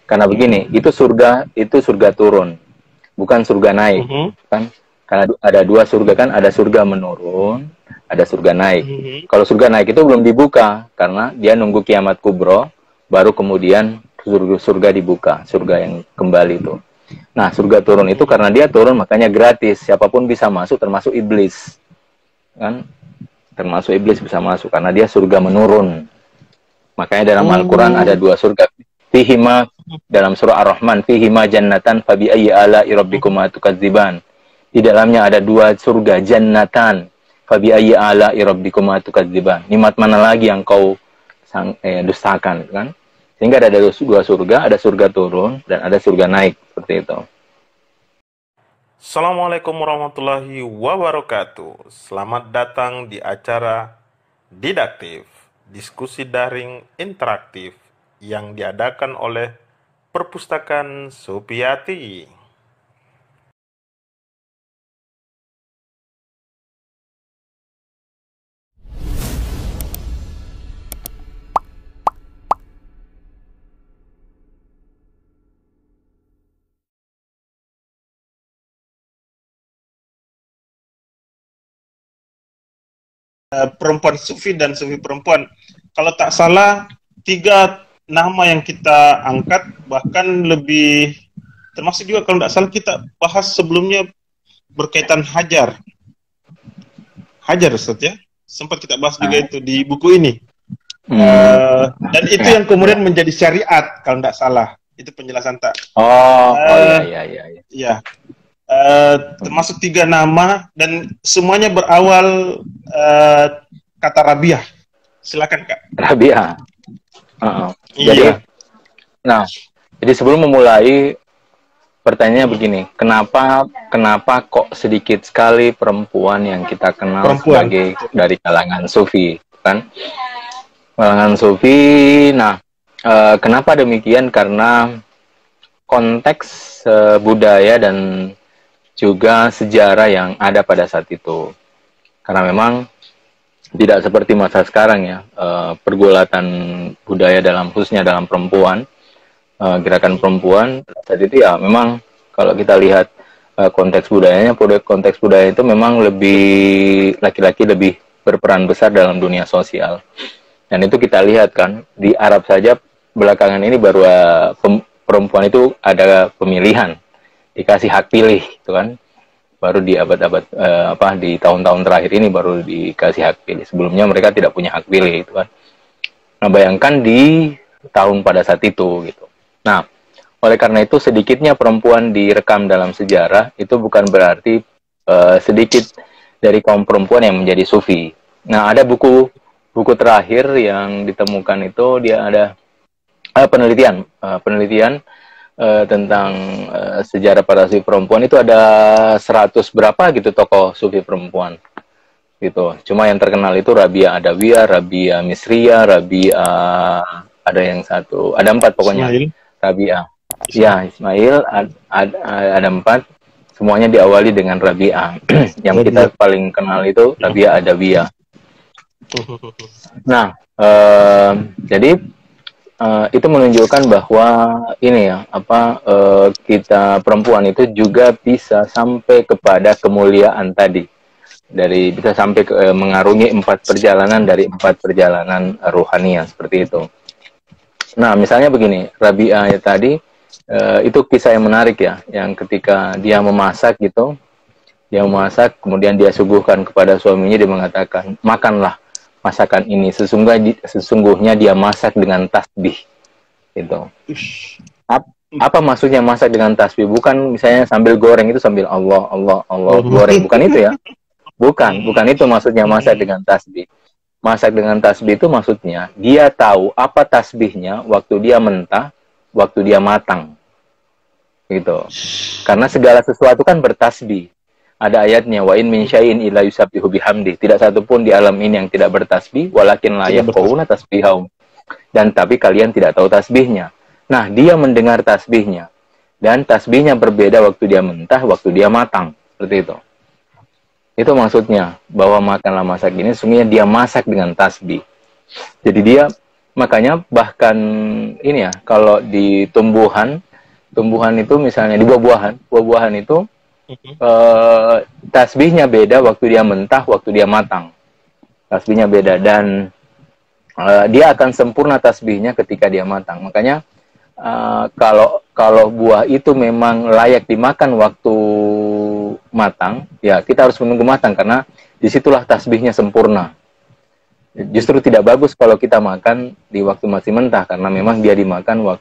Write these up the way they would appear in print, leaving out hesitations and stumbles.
Karena begini, itu surga turun, bukan surga naik, kan? Karena ada dua surga kan, ada surga menurun, ada surga naik. Kalau surga naik itu belum dibuka, karena dia nunggu kiamat kubro, baru kemudian surga dibuka, surga yang kembali itu. Nah, surga turun itu karena dia turun, makanya gratis, siapapun bisa masuk, termasuk iblis, kan? Termasuk iblis bisa masuk, karena dia surga menurun. Makanya dalam Al-Quran ada dua surga. Fihima, dalam surah Ar-Rahman, Fihima jannatan fabi ayyi ala'i rabbikuma tukadziban. Di dalamnya ada dua surga, jannatan fabi ayyi ala'i rabbikuma tukadziban. Nikmat mana lagi yang kau dustakan, kan? Sehingga ada dua surga, ada surga turun dan ada surga naik, seperti itu. Assalamualaikum warahmatullahi wabarakatuh. Selamat datang di acara Didaktif, diskusi daring interaktif yang diadakan oleh Perpustakaan Supiyati. Perempuan sufi dan sufi perempuan. Kalau tak salah, 3 nama yang kita angkat, bahkan lebih, termasuk juga kalau tidak salah kita bahas sebelumnya berkaitan Hajar. Hajar, Ustaz ya? Sempat kita bahas juga itu di buku ini. Dan itu yang kemudian menjadi syariat, kalau tidak salah. Itu penjelasan tak. Iya. Termasuk 3 nama dan semuanya berawal kata Rabiah. Silakan Kak. Rabiah. Iya. Jadi sebelum memulai, pertanyaannya begini, kenapa kok sedikit sekali perempuan yang kita kenal sebagai dari kalangan sufi, kan? Kalangan sufi. Nah, kenapa demikian? Karena konteks budaya dan juga sejarah yang ada pada saat itu. Karena memang tidak seperti masa sekarang ya, pergulatan budaya khususnya dalam perempuan, gerakan perempuan saat itu ya memang kalau kita lihat konteks budaya itu memang lebih laki-laki lebih berperan besar dalam dunia sosial. Dan itu kita lihat kan di Arab saja belakangan ini baru perempuan itu ada pemilihan, dikasih hak pilih, itu kan baru di abad-abad di tahun-tahun terakhir ini baru dikasih hak pilih. Sebelumnya mereka tidak punya hak pilih, itu kan. Nah, bayangkan di tahun pada saat itu gitu. Nah, oleh karena itu sedikitnya perempuan direkam dalam sejarah itu bukan berarti sedikit dari kaum perempuan yang menjadi sufi. Nah, ada buku terakhir yang ditemukan itu dia ada penelitian tentang sejarah para sufi perempuan itu ada 100 berapa gitu tokoh sufi perempuan gitu. Cuma yang terkenal itu Rabi'ah Adawiyah, Rabi'ah Misriyah, Rabi'ah ada yang satu, ada 4 pokoknya. Rabi'ah. Ya, Ismail ada 4. Semuanya diawali dengan Rabi'ah. Yang kita paling kenal itu Rabi'ah Adawiyah. Nah, jadi itu menunjukkan bahwa ini ya kita perempuan itu juga bisa sampai kepada kemuliaan tadi, bisa sampai mengarungi 4 perjalanan dari 4 perjalanan ruhania seperti itu. Nah, misalnya begini, Rabi'ah tadi itu kisah yang menarik ya, yang ketika dia memasak gitu, kemudian dia suguhkan kepada suaminya, dia mengatakan, makanlah masakan ini, sesungguhnya dia masak dengan tasbih gitu. Apa maksudnya masak dengan tasbih? Bukan misalnya sambil goreng itu sambil Allah goreng, bukan itu ya. Bukan itu maksudnya masak dengan tasbih. Masak dengan tasbih itu maksudnya dia tahu apa tasbihnya waktu dia mentah, waktu dia matang gitu. Karena segala sesuatu kan bertasbih. Ada ayatnya, wa in min syai'in illa yusabbihu bihamdi. Tidak satu pun di alam ini yang tidak bertasbih, walakin la yafqahuna tasbihahum. Dan tapi kalian tidak tahu tasbihnya. Nah, dia mendengar tasbihnya. Dan tasbihnya berbeda waktu dia mentah, waktu dia matang. Seperti itu. Itu maksudnya, bahwa makanlah masak ini, sesungguhnya dia masak dengan tasbih. Jadi dia makanya bahkan ini ya, kalau di tumbuhan itu misalnya di buah-buahan itu tasbihnya beda waktu dia mentah, waktu dia matang. Tasbihnya beda, dan dia akan sempurna tasbihnya ketika dia matang. Makanya kalau buah itu memang layak dimakan waktu matang, ya kita harus menunggu matang, karena disitulah tasbihnya sempurna. Justru tidak bagus kalau kita makan di waktu masih mentah, karena memang dia dimakan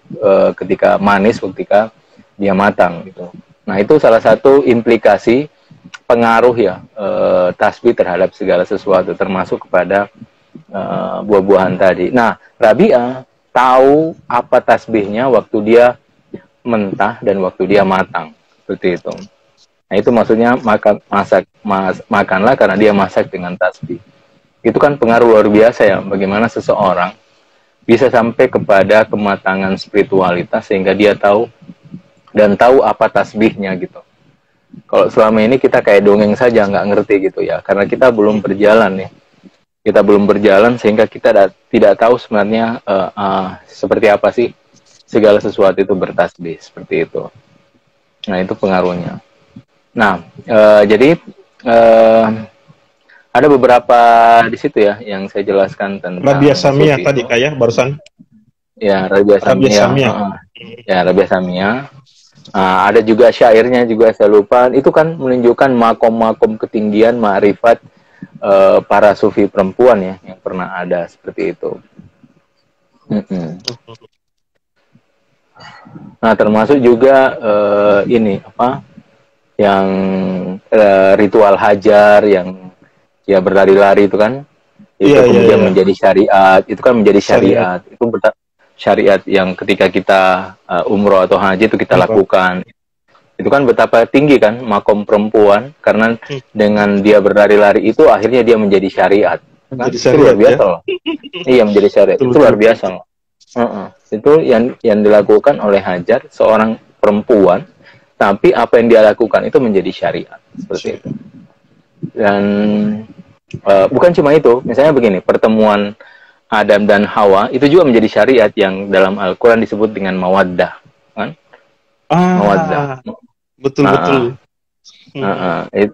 ketika manis, ketika dia matang gitu. Nah, itu salah satu implikasi pengaruh ya tasbih terhadap segala sesuatu, termasuk kepada buah-buahan tadi. Nah, Rabi'ah tahu apa tasbihnya waktu dia mentah dan waktu dia matang, seperti itu. Nah, itu maksudnya makanlah karena dia masak dengan tasbih. Itu kan pengaruh luar biasa ya, bagaimana seseorang bisa sampai kepada kematangan spiritualitas sehingga dia tahu apa tasbihnya gitu. Kalau selama ini kita kayak dongeng saja, nggak ngerti gitu ya, karena kita belum berjalan nih. Kita belum berjalan sehingga kita tidak tahu sebenarnya seperti apa sih segala sesuatu itu bertasbih, seperti itu. Nah, itu pengaruhnya. Nah, jadi ada beberapa di situ ya yang saya jelaskan tentang Rabi'ah Samiyah tadi kayak barusan. Ya, Rabi'ah Samiyah. Ya, Rabi'ah Samiyah. Ada juga syairnya juga, saya lupa. Itu kan menunjukkan makom-makom ketinggian ma'rifat para sufi perempuan ya yang pernah ada seperti itu. Nah, termasuk juga ini apa yang ritual hajar yang ya berlari-lari itu kan, itu kemudian menjadi syariat. Itu kan menjadi syariat. Itu syariat yang ketika kita umroh atau haji itu kita lakukan. Itu kan betapa tinggi kan makom perempuan, karena dengan dia berlari-lari itu akhirnya dia menjadi syariat. Kan? Itu luar biasa loh. Iya, menjadi syariat. Itu luar biasa loh. Itu yang dilakukan oleh Hajar, seorang perempuan, tapi apa yang dia lakukan itu menjadi syariat, seperti itu. Dan bukan cuma itu, misalnya begini, pertemuan Adam dan Hawa itu juga menjadi syariat yang dalam Al-Quran disebut dengan mawaddah, kan? Mawaddah. Betul.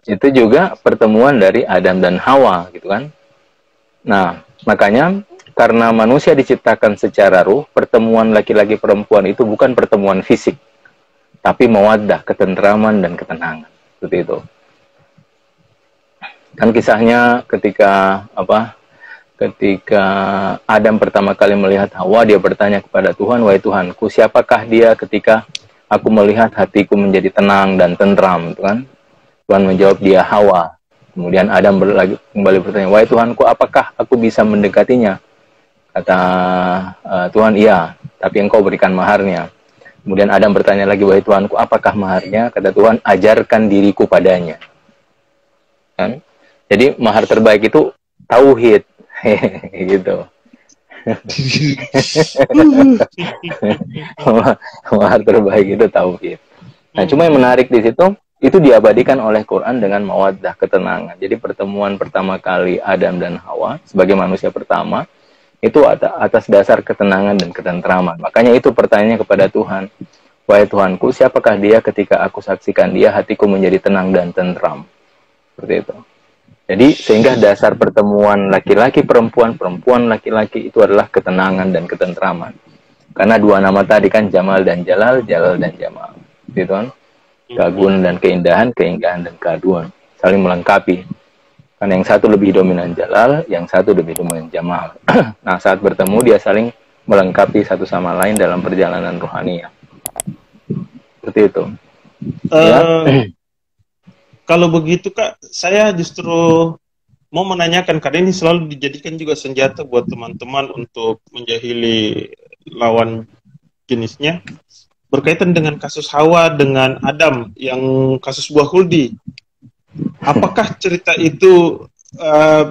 Itu juga pertemuan dari Adam dan Hawa, gitu kan? Nah, makanya karena manusia diciptakan secara ruh, pertemuan laki-laki perempuan itu bukan pertemuan fisik, tapi mawaddah, ketentraman dan ketenangan, seperti itu. Kan kisahnya ketika Adam pertama kali melihat Hawa, dia bertanya kepada Tuhan, "Wahai Tuhanku, siapakah dia ketika aku melihat hatiku menjadi tenang dan tentram?" Itu kan? Tuhan menjawab, "Dia Hawa." Kemudian Adam kembali bertanya, "Wahai Tuhanku, apakah aku bisa mendekatinya?" Kata Tuhan, "Iya, tapi engkau berikan maharnya." Kemudian Adam bertanya lagi, "Wahai Tuhanku, apakah maharnya?" Kata Tuhan, "Ajarkan diriku padanya." Kan? Jadi mahar terbaik itu tauhid. Gitu. Mahar terbaik itu tauhid. Nah, cuma yang menarik di situ, itu diabadikan oleh Quran dengan mawaddah, ketenangan. Jadi pertemuan pertama kali Adam dan Hawa sebagai manusia pertama itu atas dasar ketenangan dan ketentraman. Makanya itu pertanyaannya kepada Tuhan, "Wahai Tuhanku, siapakah dia ketika aku saksikan dia, hatiku menjadi tenang dan tentram?" Seperti itu. Jadi sehingga dasar pertemuan laki-laki perempuan, perempuan laki-laki itu adalah ketenangan dan ketentraman. Karena dua nama tadi kan Jamal dan Jalal, Jalal dan Jamal. Gitu kan? Keagungan dan keindahan, keindahan dan keaduan. Saling melengkapi. Karena yang satu lebih dominan Jalal, yang satu lebih dominan Jamal. Nah, saat bertemu dia saling melengkapi satu sama lain dalam perjalanan rohaniah. Seperti itu. Ya. Kalau begitu Kak, saya justru mau menanyakan, karena ini selalu dijadikan juga senjata buat teman-teman untuk menjahili lawan jenisnya, berkaitan dengan kasus Hawa dengan Adam yang kasus buah huldi. Apakah cerita itu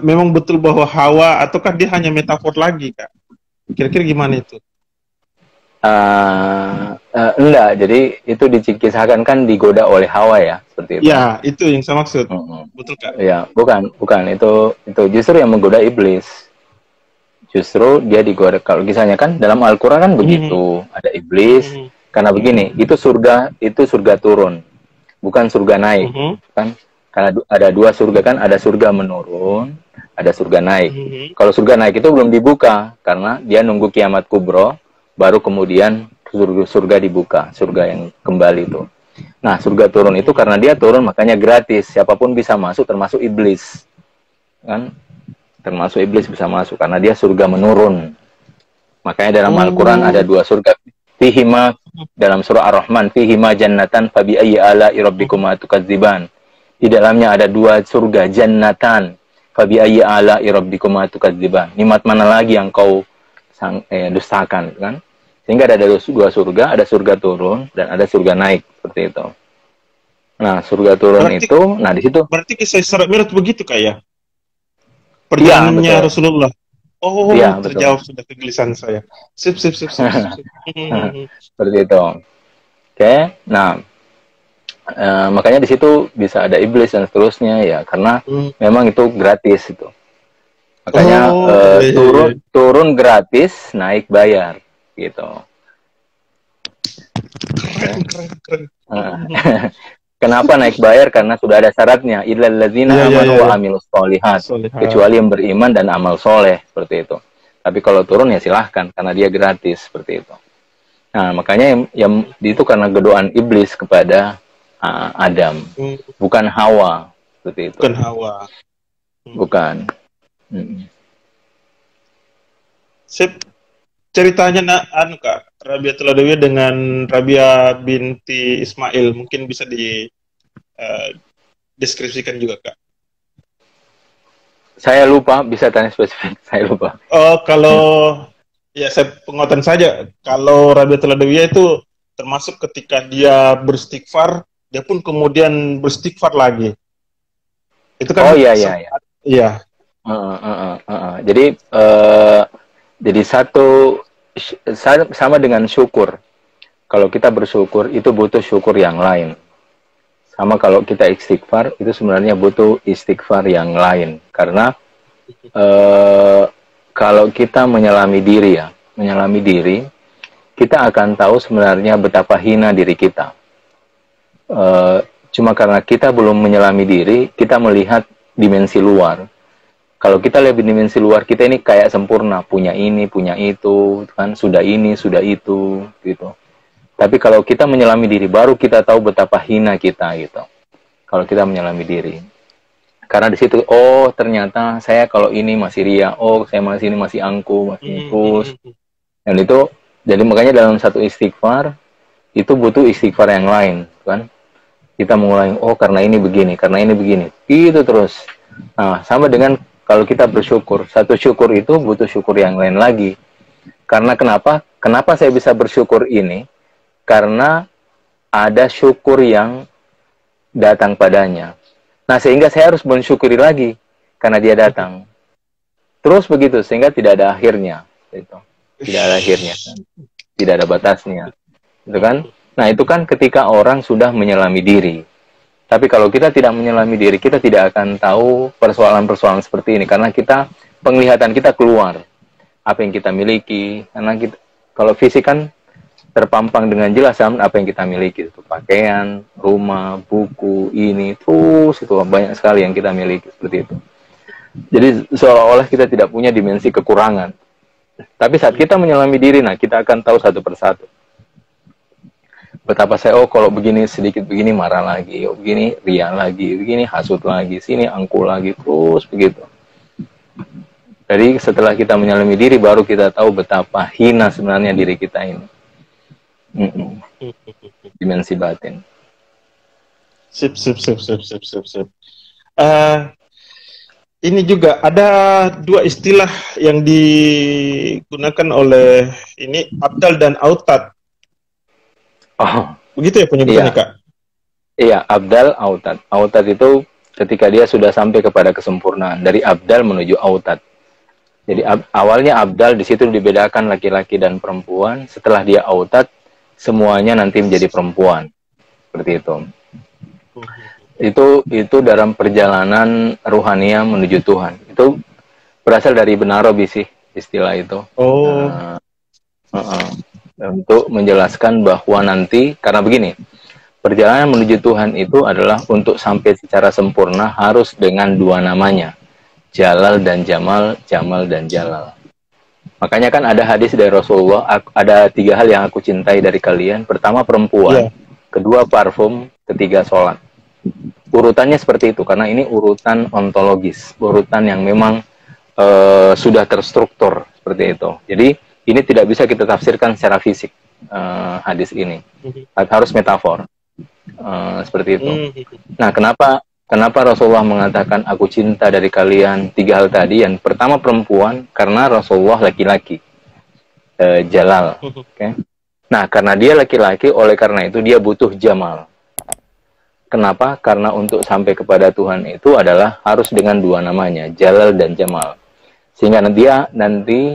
memang betul bahwa Hawa, ataukah dia hanya metafor lagi, Kak? Kira-kira gimana itu? Enggak, jadi itu dikisahkan kan digoda oleh Hawa ya, seperti itu. Ya, itu yang saya maksud. Betul Kak? Ya, bukan itu justru yang menggoda iblis. justru dia digoda. Kalau kisahnya kan dalam Al-Quran kan begitu, ada iblis. Karena begini, itu surga turun, bukan surga naik, kan? Karena ada dua surga kan, ada surga menurun, ada surga naik. Kalau surga naik itu belum dibuka, karena dia nunggu kiamat kubro, baru kemudian surga dibuka, surga yang kembali itu. Nah, surga turun itu karena dia turun, makanya gratis, siapapun bisa masuk, termasuk iblis, kan? Termasuk iblis bisa masuk, karena dia surga menurun. Makanya dalam Al-Quran ada dua surga. Fihima, dalam surah Ar-Rahman, Fihima jannatan fabi ayyi ala'i rabbikuma tukadziban. Di dalamnya ada dua surga, jannatan fabi ayyi ala'i rabbikuma tukadziban. Nikmat mana lagi yang kau dustakan, kan? Sehingga ada dua surga, ada surga turun dan ada surga naik, seperti itu. Nah, surga turun berarti, itu, nah di situ. Berarti kisah Isra Mi'raj begitu kayak perjalanannya ya, Rasulullah. Oh, ya, terjawab sudah kegelisahan saya. Sip. Seperti itu. Oke, nah makanya di situ bisa ada iblis dan seterusnya ya, karena memang itu gratis itu. Makanya turun gratis, naik bayar, gitu. Keren. Kenapa naik bayar? Karena sudah ada syaratnya. Illal ladzina amanu wa amilus sholihat. Kecuali yang beriman dan amal soleh, seperti itu. Tapi kalau turun ya silahkan, karena dia gratis, seperti itu. Nah, makanya yang itu karena godaan iblis kepada Adam, bukan Hawa, seperti itu. Bukan Hawa. Bukan. Sip. Ceritanya Kak, Rabiatul Adawiyah dengan Rabia binti Ismail, mungkin bisa deskripsikan juga, Kak. Saya lupa, bisa tanya spesifik. Saya lupa. Oh, kalau ya saya penguatan saja. Kalau Rabiatul Adawiyah itu termasuk ketika dia beristighfar, dia pun kemudian beristighfar lagi. Itu kan? Oh iya. Iya. Jadi satu sama dengan syukur. Kalau kita bersyukur itu butuh syukur yang lain. Sama kalau kita istighfar itu sebenarnya butuh istighfar yang lain. Karena kalau kita menyelami diri, kita akan tahu sebenarnya betapa hina diri kita. Cuma karena kita belum menyelami diri, kita melihat dimensi luar. Kalau kita lihat dimensi luar, kita ini kayak sempurna, punya ini, punya itu, kan, sudah ini, sudah itu, gitu. Tapi kalau kita menyelami diri, baru kita tahu betapa hina kita, gitu. Kalau kita menyelami diri. Karena di situ, oh ternyata saya kalau ini masih ria, oh saya masih ini masih angku, masih ngurus. Dan itu, jadi makanya dalam satu istighfar, itu butuh istighfar yang lain, kan. Kita mengulangi, oh karena ini begini, itu terus. Nah, sama dengan kalau kita bersyukur, satu syukur itu butuh syukur yang lain lagi. Karena kenapa? Kenapa saya bisa bersyukur ini? Karena ada syukur yang datang padanya. Nah, sehingga saya harus mensyukuri lagi karena dia datang. Terus begitu, sehingga tidak ada akhirnya. Gitu. Tidak ada akhirnya. Tidak ada batasnya. Gitu kan? Nah, itu kan ketika orang sudah menyelami diri. Tapi kalau kita tidak menyelami diri, kita tidak akan tahu persoalan-persoalan seperti ini. Karena penglihatan kita keluar. Apa yang kita miliki. Karena kalau fisik kan terpampang dengan jelas apa yang kita miliki. Itu pakaian, rumah, buku, ini, terus itu banyak sekali yang kita miliki. Seperti itu. Jadi seolah-olah kita tidak punya dimensi kekurangan. Tapi saat kita menyelami diri, nah kita akan tahu satu persatu. Betapa saya, kalau begini, sedikit begini marah lagi, begini ria lagi, begini hasut lagi, sini angkuh lagi, terus begitu. Jadi setelah kita menyelami diri, baru kita tahu betapa hina sebenarnya diri kita ini. Dimensi batin. Sip. Ini juga ada dua istilah yang digunakan oleh ini, abdal dan autad. Oh, begitu ya penyebutannya, Kak? Iya, abdal, autad. Autad itu ketika dia sudah sampai kepada kesempurnaan. Dari abdal menuju autad. Jadi awalnya abdal, di situ dibedakan laki-laki dan perempuan. Setelah dia autad, semuanya nanti menjadi perempuan. Seperti itu. Itu dalam perjalanan ruhania menuju Tuhan. Itu berasal dari Ibn Arabi sih. istilah itu. Oh. Untuk menjelaskan bahwa nanti, karena begini, perjalanan menuju Tuhan itu adalah untuk sampai secara sempurna harus dengan dua namanya, Jalal dan Jamal, Jamal dan Jalal. Makanya kan ada hadis dari Rasulullah, ada 3 hal yang aku cintai dari kalian. Pertama perempuan, kedua parfum, ketiga sholat. Urutannya seperti itu, karena ini urutan ontologis, urutan yang memang sudah terstruktur seperti itu. Jadi ini tidak bisa kita tafsirkan secara fisik, hadis ini. Harus metafor, seperti itu. Nah, Kenapa Rasulullah mengatakan aku cinta dari kalian 3 hal tadi? Yang pertama perempuan, karena Rasulullah laki-laki, Jalal. Okay? Nah, karena dia laki-laki, oleh karena itu dia butuh Jamal. Kenapa? Karena untuk sampai kepada Tuhan itu adalah harus dengan dua namanya, Jalal dan Jamal. Sehingga dia nanti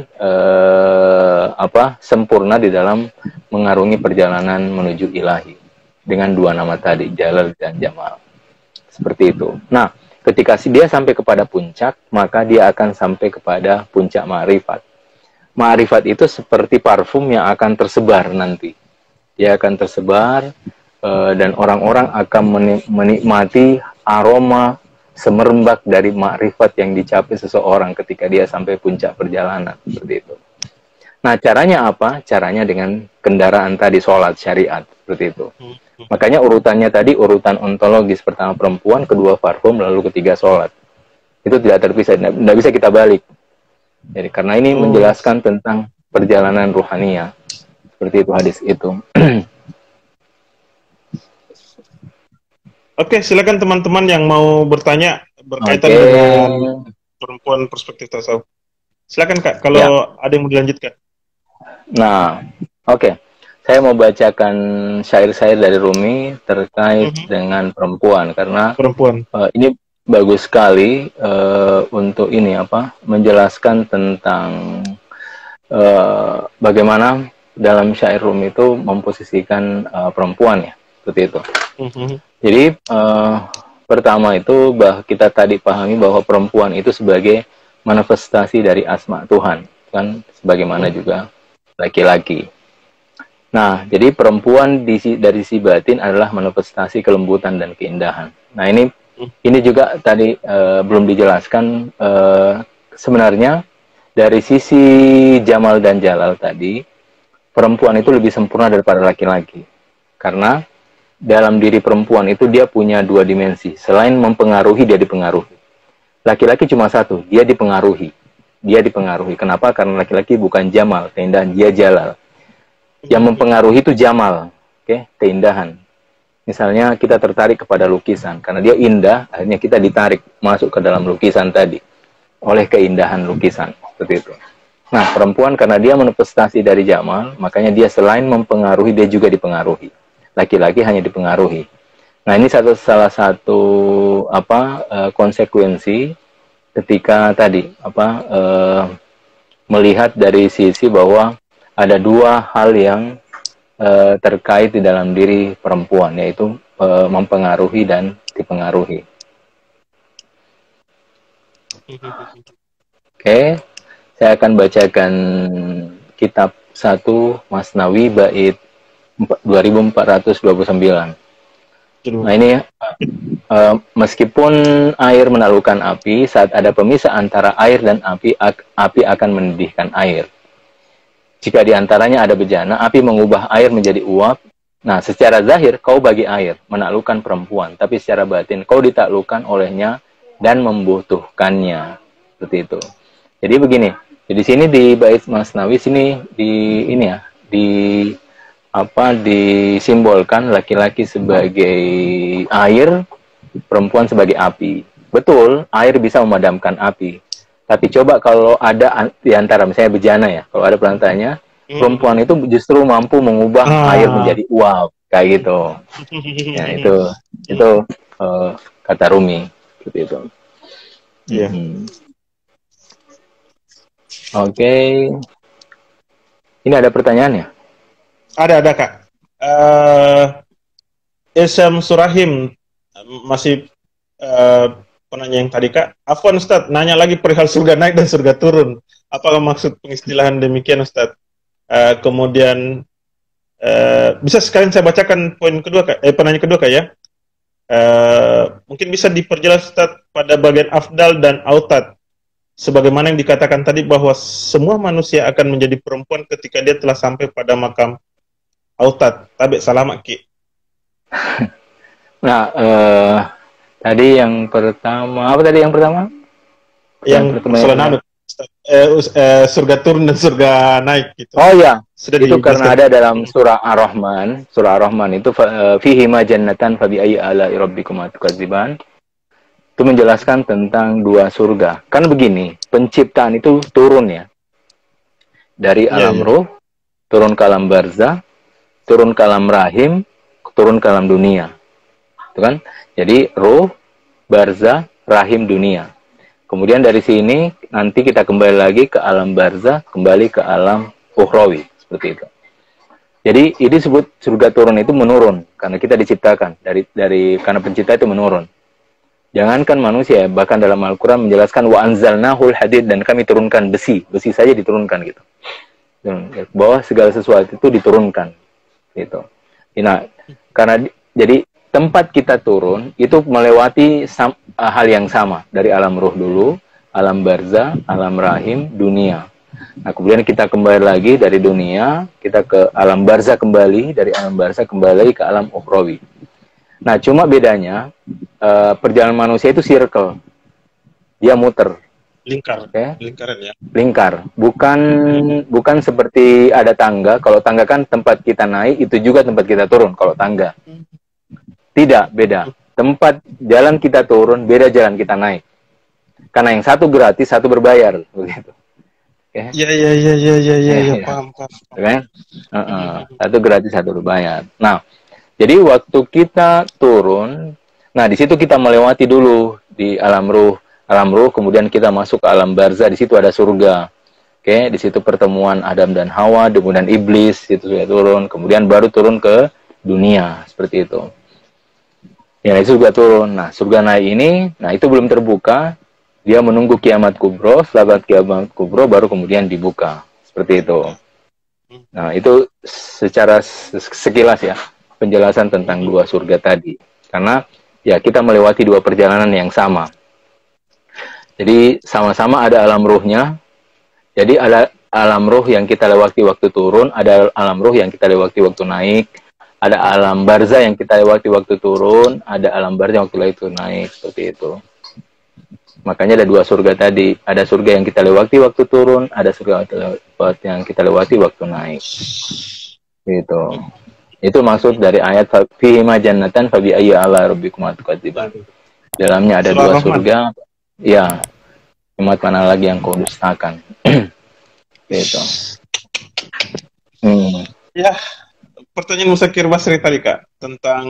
sempurna di dalam mengarungi perjalanan menuju ilahi dengan dua nama tadi, Jalal dan Jamal. Seperti itu. Nah, ketika dia sampai kepada puncak, maka dia akan sampai kepada puncak ma'rifat. Ma'rifat itu seperti parfum yang akan tersebar nanti. Dia akan tersebar dan orang-orang akan menikmati aroma semerbak dari ma'rifat yang dicapai seseorang ketika dia sampai puncak perjalanan. Seperti itu. Nah, caranya apa? Caranya dengan kendaraan tadi, sholat, syariat. Seperti itu. Makanya urutannya tadi, urutan ontologis. Pertama perempuan, kedua parfum, lalu ketiga sholat. Itu tidak terpisah, tidak bisa kita balik. Jadi karena ini menjelaskan tentang perjalanan ruhania. Seperti itu hadis itu. Oke, silakan teman-teman yang mau bertanya berkaitan dengan perempuan perspektif tasawuf. Silakan Kak, kalau ada yang mau dilanjutkan. Nah, oke. Saya mau bacakan syair-syair dari Rumi terkait dengan perempuan, karena ini bagus sekali untuk ini menjelaskan tentang bagaimana dalam syair Rumi itu memposisikan perempuan, ya, seperti itu. Jadi pertama itu kita tadi pahami bahwa perempuan itu sebagai manifestasi dari asma Tuhan, kan, sebagaimana juga laki-laki. Nah, jadi perempuan dari si batin adalah manifestasi kelembutan dan keindahan. Nah, ini juga tadi belum dijelaskan. Sebenarnya dari sisi Jamal dan Jalal tadi, perempuan itu lebih sempurna daripada laki-laki. Karena dalam diri perempuan itu dia punya 2 dimensi. Selain mempengaruhi, dia dipengaruhi. Laki-laki cuma satu, dia dipengaruhi. Dia dipengaruhi. Kenapa? Karena laki-laki bukan Jamal, keindahan, dia Jalal. Yang mempengaruhi itu Jamal, keindahan. Misalnya kita tertarik kepada lukisan, karena dia indah, akhirnya kita ditarik masuk ke dalam lukisan tadi, oleh keindahan lukisan, seperti itu. Nah, perempuan karena dia manifestasi dari Jamal, makanya dia selain mempengaruhi, dia juga dipengaruhi. Laki-laki hanya dipengaruhi. Nah, ini salah satu konsekuensi ketika tadi melihat dari sisi bahwa ada 2 hal yang terkait di dalam diri perempuan, yaitu mempengaruhi dan dipengaruhi. Oke, saya akan bacakan kitab 1 Masnawi bait 2429. Nah, ini meskipun air menaklukkan api, saat ada pemisah antara air dan api akan mendidihkan air. Jika diantaranya ada bejana, api mengubah air menjadi uap. Nah, secara zahir kau bagi air, menaklukkan perempuan. Tapi secara batin kau ditaklukkan olehnya dan membutuhkannya. Seperti itu. Jadi begini, di sini di bait Masnawi sini disimbolkan laki-laki sebagai air, perempuan sebagai api. Betul, air bisa memadamkan api. Tapi coba kalau ada di antara misalnya bejana, ya, kalau ada perantaranya, perempuan itu justru mampu mengubah air menjadi uap, kayak gitu. Ya, itu kata Rumi, seperti itu. Iya. Oke. Ini ada pertanyaannya? Ada Kak. Isam Surahim masih penanya yang tadi Kak. Afwan Ustaz, nanya lagi perihal surga naik dan surga turun. Apakah maksud pengistilahan demikian Ustaz? Kemudian bisa sekalian saya bacakan poin kedua Kak, penanya kedua Kak ya. Mungkin bisa diperjelas Ustaz pada bagian afdal dan autad. Sebagaimana yang dikatakan tadi bahwa semua manusia akan menjadi perempuan ketika dia telah sampai pada makam autad. Tabe salamat Ki. Nah, tadi yang pertama, apa tadi yang pertama? Yang surga turun dan surga naik gitu. Oh ya, sudah itu karena ada dalam surah Ar-Rahman. Surah Ar-Rahman itu fihi ma jannatan fa bi ayyi ala'i rabbikuma tukadziban. Itu menjelaskan tentang dua surga. Kan begini, penciptaan itu turun ya. Dari alam ruh, turun ke alam barzah, turun ke alam rahim, turun ke alam dunia. Itu kan? Jadi ruh, barzah, rahim, dunia. Kemudian dari sini nanti kita kembali lagi ke alam barzah, kembali ke alam ukhrawi, seperti itu. Jadi ini disebut surga turun itu menurun karena kita diciptakan dari karena pencipta itu menurun. Jangankan manusia, bahkan dalam Al-Quran menjelaskan wa anzalnahul hadid, dan kami turunkan besi saja diturunkan gitu. Bahwa segala sesuatu itu diturunkan gitu. Nah, karena jadi tempat kita turun itu melewati hal yang sama dari alam ruh dulu, alam barzah, alam rahim, dunia. Nah, kemudian kita kembali lagi dari dunia, kita ke alam barzah kembali, dari alam barzah kembali ke alam ukhrawi. Nah, cuma bedanya perjalanan manusia itu circle. Dia muter. Lingkar. Okay? Lingkaran ya. Lingkar. Bukan seperti ada tangga. Kalau tangga kan tempat kita naik, itu juga tempat kita turun kalau tangga. Tidak, beda. Tempat jalan kita turun, beda jalan kita naik. Karena yang satu gratis, satu berbayar, begitu. Iya, paham. Okay? Satu gratis, satu berbayar. Nah, jadi waktu kita turun, nah di situ kita melewati dulu di alam ruh, kemudian kita masuk ke alam barzah, di situ ada surga. Oke, di situ pertemuan Adam dan Hawa, kemudian iblis itu sudah turun, kemudian baru turun ke dunia, seperti itu. Ya, itu juga turun. Nah, surga naik ini, nah itu belum terbuka, dia menunggu kiamat kubro, setelah kiamat kubro baru kemudian dibuka, seperti itu. Nah, itu secara sekilas ya, penjelasan tentang dua surga tadi. Karena ya kita melewati dua perjalanan yang sama. Jadi sama-sama ada alam ruhnya. Jadi ada alam ruh yang kita lewati waktu turun, ada alam ruh yang kita lewati waktu naik, ada alam barzah yang kita lewati waktu turun, ada alam barzah yang waktu naik, seperti itu. Makanya ada dua surga tadi. Ada surga yang kita lewati waktu turun, ada surga yang kita lewati waktu naik. Gitu. Itu maksud dari ayat fihi ma jannatan fa bi ayyi ala rabbikuma tukadziban. Dalamnya ada dua surga. Ya. Nikmat mana lagi yang kau dustakan. Gitu. Ya, pertanyaan Musakir Basri tadi Kak tentang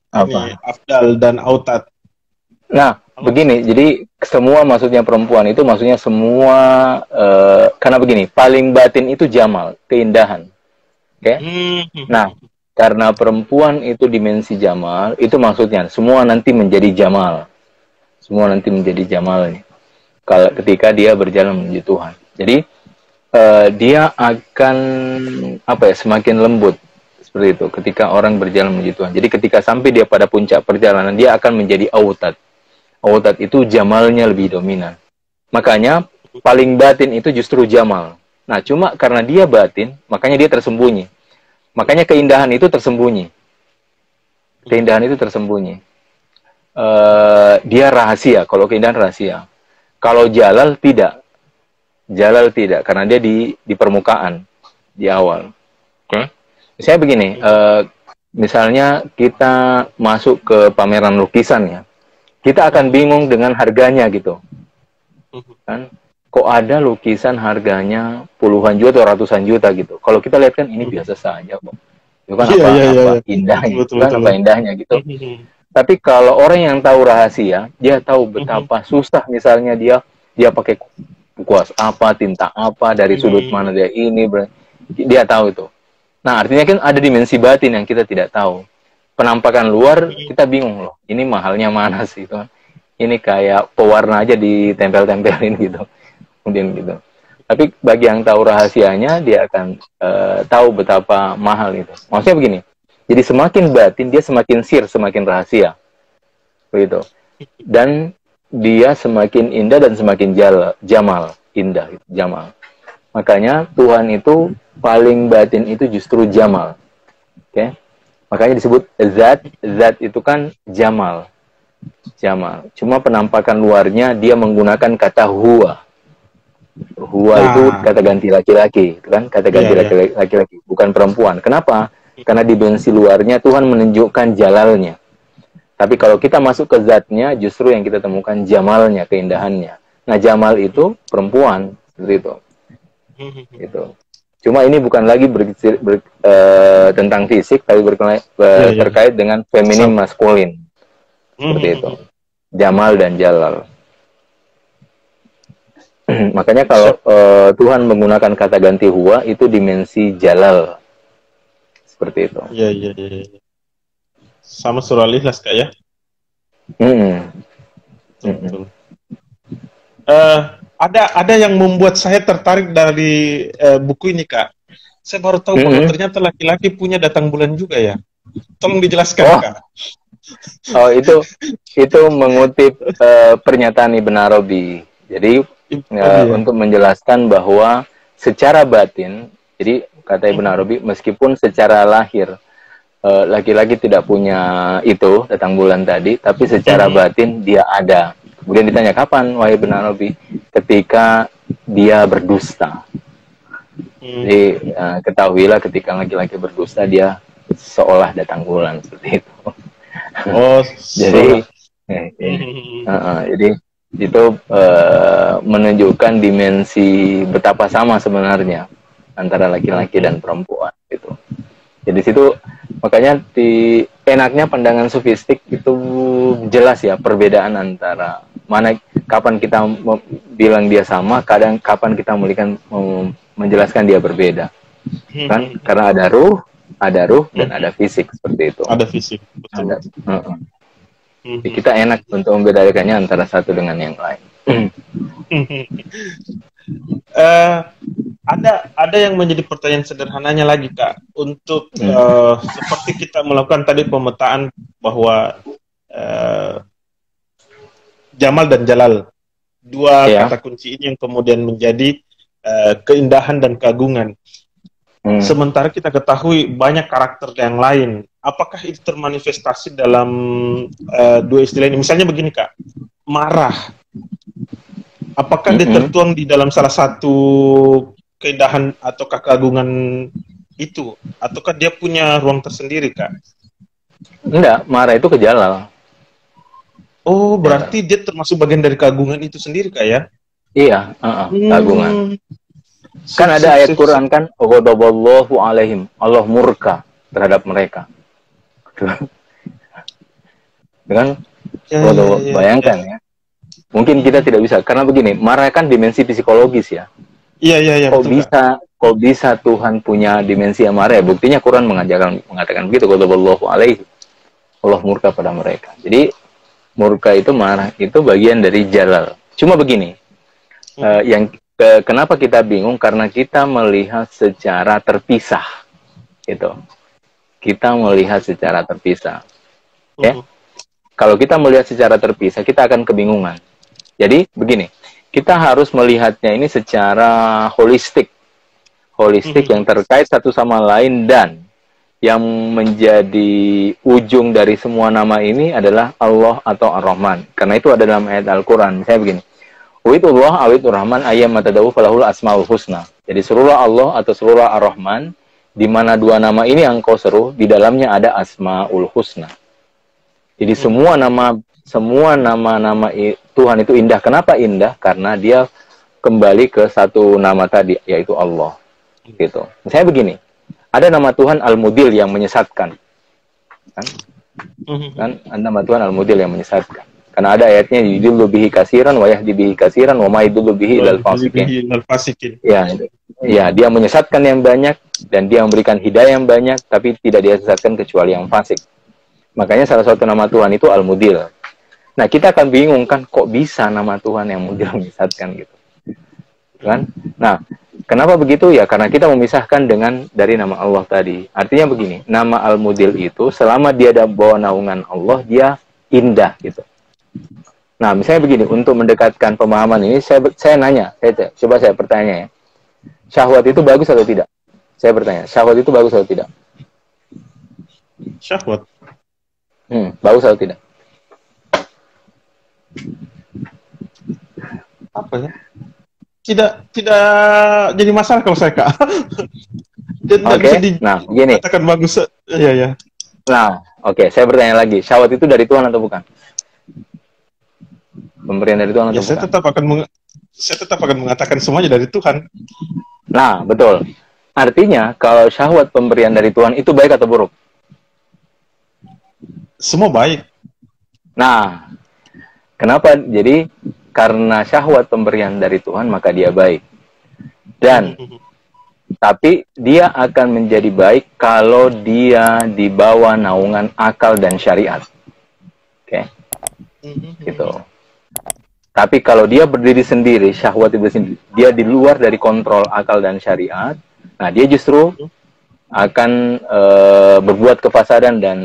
ini, afdal dan autad. Nah, begini, jadi semua maksudnya perempuan itu maksudnya semua karena begini, paling batin itu jamal, keindahan. Oke? Nah, karena perempuan itu dimensi jamal, itu maksudnya semua nanti menjadi jamal. Semua nanti menjadi jamal kalau ketika dia berjalan menuju Tuhan. Jadi dia akan semakin lembut seperti itu ketika orang berjalan menuju Tuhan. Jadi ketika sampai dia pada puncak perjalanan, dia akan menjadi autad. Autad itu jamalnya lebih dominan. Makanya paling batin itu justru jamal. Nah, cuma karena dia batin, makanya dia tersembunyi. Makanya keindahan itu tersembunyi. Keindahan itu tersembunyi. Dia rahasia. Kalau keindahan rahasia. Kalau jalal tidak. Jalal tidak. Karena dia di permukaan. Di awal. Misalnya begini. Misalnya kita masuk ke pameran lukisan ya. Kita akan bingung dengan harganya gitu. Kan? Kok ada lukisan harganya puluhan juta atau ratusan juta gitu. Kalau kita lihat kan ini biasa saja, Bang. Itu kan apa indahnya, betul, apa indahnya gitu. Tapi kalau orang yang tahu rahasia, dia tahu betapa susah misalnya dia pakai kuas apa, tinta apa, dari sudut mana dia dia tahu itu. Nah, artinya kan ada dimensi batin yang kita tidak tahu. Penampakan luar kita bingung loh, ini mahalnya mana sih kan? ini kayak pewarna aja ditempel-tempelin gitu. Kemudian gitu. Tapi bagi yang tahu rahasianya, dia akan tahu betapa mahal itu. Maksudnya begini, jadi semakin batin, dia semakin semakin rahasia. Begitu. Dan dia semakin indah dan semakin jamal. Indah, jamal. Makanya Tuhan itu paling batin itu justru jamal. Oke? Makanya disebut zat. Zat itu kan jamal. Jamal. Cuma penampakan luarnya dia menggunakan kata huwa. Huwa itu kata ganti laki-laki, itu kan kata ganti laki-laki, bukan perempuan. Kenapa? Karena dimensi luarnya Tuhan menunjukkan jalalnya. Tapi kalau kita masuk ke zatnya, justru yang kita temukan jamalnya, keindahannya. Nah, jamal itu perempuan, seperti itu. Gitu. Cuma ini bukan lagi tentang fisik, tapi terkait dengan feminin maskulin. Seperti itu. Jamal dan jalal. Makanya kalau Tuhan menggunakan kata ganti huwa, itu dimensi jalal. Seperti itu. Iya. Sama surah Al-Ikhlas, Kak, ya? Ada yang membuat saya tertarik dari buku ini, Kak. Saya baru tahu bahwa ternyata laki-laki punya datang bulan juga ya. Tolong dijelaskan, Kak. Oh, itu mengutip pernyataan Ibn Arabi. Jadi untuk menjelaskan bahwa secara batin, jadi kata Ibn Arabi, meskipun secara lahir laki-laki tidak punya itu datang bulan tadi, tapi secara batin dia ada. Kemudian ditanya, kapan wahai Ibn Arabi? Ketika dia berdusta. Jadi ketahuilah ketika laki-laki berdusta, dia seolah datang bulan, seperti itu. Jadi itu menunjukkan dimensi betapa sama sebenarnya antara laki-laki dan perempuan gitu. Jadi situ makanya enaknya pandangan sufistik itu jelas ya perbedaan antara mana kapan kita bilang dia sama, kapan kita menjelaskan dia berbeda. Kan karena ada ruh dan ada fisik seperti itu. Ada fisik, betul. Jadi kita enak untuk membedakannya antara satu dengan yang lain. Ada yang menjadi pertanyaan sederhananya lagi, Kak, untuk seperti kita melakukan tadi pemetaan bahwa Jamal dan Jalal, dua kata kunci ini yang kemudian menjadi keindahan dan keagungan. Sementara kita ketahui banyak karakter yang lain. Apakah itu termanifestasi dalam dua istilah ini? Misalnya begini, Kak, marah. Apakah dia tertuang di dalam salah satu keindahan atau keagungan itu? Ataukah dia punya ruang tersendiri, Kak? Enggak, marah itu kejalal. Oh, berarti dia termasuk bagian dari keagungan itu sendiri, Kak, ya? Iya, keagungan. Kan ada ayat Quran kan, ghadaballahu alaihim, Allah murka terhadap mereka. Dengan bayangkan ya. Mungkin kita tidak bisa karena begini, marah kan dimensi psikologis ya. Iya. Kok bisa Tuhan punya dimensi yang marah? Buktinya Quran mengatakan begitu, ghadaballahu alaihim, Allah murka pada mereka. Jadi murka itu marah, itu bagian dari jalal. Cuma begini, kenapa kita bingung? Karena kita melihat secara terpisah, gitu. Kita melihat secara terpisah, ya. Kalau kita melihat secara terpisah, kita akan kebingungan. Jadi begini, kita harus melihatnya ini secara holistik, yang terkait satu sama lain, dan yang menjadi ujung dari semua nama ini adalah Allah atau Ar-Rahman. Karena itu ada dalam ayat Al-Quran. Misalnya begini, Uwitullah awitur Rahman ayyam matadawu falahul asmaul husna. Jadi serulah Allah atau serulah Ar-Rahman, di mana dua nama ini yang kau seru, di dalamnya ada asmaul husna. Jadi semua nama-nama Tuhan itu indah. Kenapa indah? Karena dia kembali ke satu nama tadi, yaitu Allah. Gitu. Misalnya begini, ada nama Tuhan Al-Mudil yang menyesatkan. Kan? Nama Tuhan Al-Mudil yang menyesatkan. Karena ada ayatnya, yudillu bihi kasiran wa yahdi bihi kasiran wa ma yudillu bihi ilal fasikin. Ya, dia menyesatkan yang banyak dan dia memberikan hidayah yang banyak, tapi tidak dia sesatkan kecuali yang fasik. Makanya salah satu nama Tuhan itu Al-Mudil. Nah, kita akan bingung kan, kok bisa nama Tuhan yang mudil menyesatkan gitu. Kan? Nah, kenapa begitu? Ya karena kita memisahkan dari nama Allah tadi. Artinya begini, nama Al-Mudil itu selama dia ada bawah naungan Allah, dia indah gitu. Nah, misalnya begini, untuk mendekatkan pemahaman ini, saya nanya, coba saya bertanya ya. Syahwat itu bagus atau tidak? Saya bertanya, syahwat itu bagus atau tidak? Syahwat. Bagus atau tidak? Apa ya? Tidak jadi masalah kalau saya, Kak. Oke. Nah, begini. Katakan bagus. Ya. Nah, oke, saya bertanya lagi, syahwat itu dari Tuhan atau bukan? Pemberian dari Tuhan atau bukan? Saya tetap akan mengatakan semuanya dari Tuhan. Nah, betul. Artinya, kalau syahwat pemberian dari Tuhan itu baik atau buruk? Semua baik. Nah, kenapa? Jadi, karena syahwat pemberian dari Tuhan, maka dia baik. Dan, tapi dia akan menjadi baik kalau dia di bawah naungan akal dan syariat. Oke? Gitu. Tapi kalau dia berdiri sendiri, syahwat itu sendiri, dia di luar dari kontrol akal dan syariat, nah dia justru akan berbuat kefasadan dan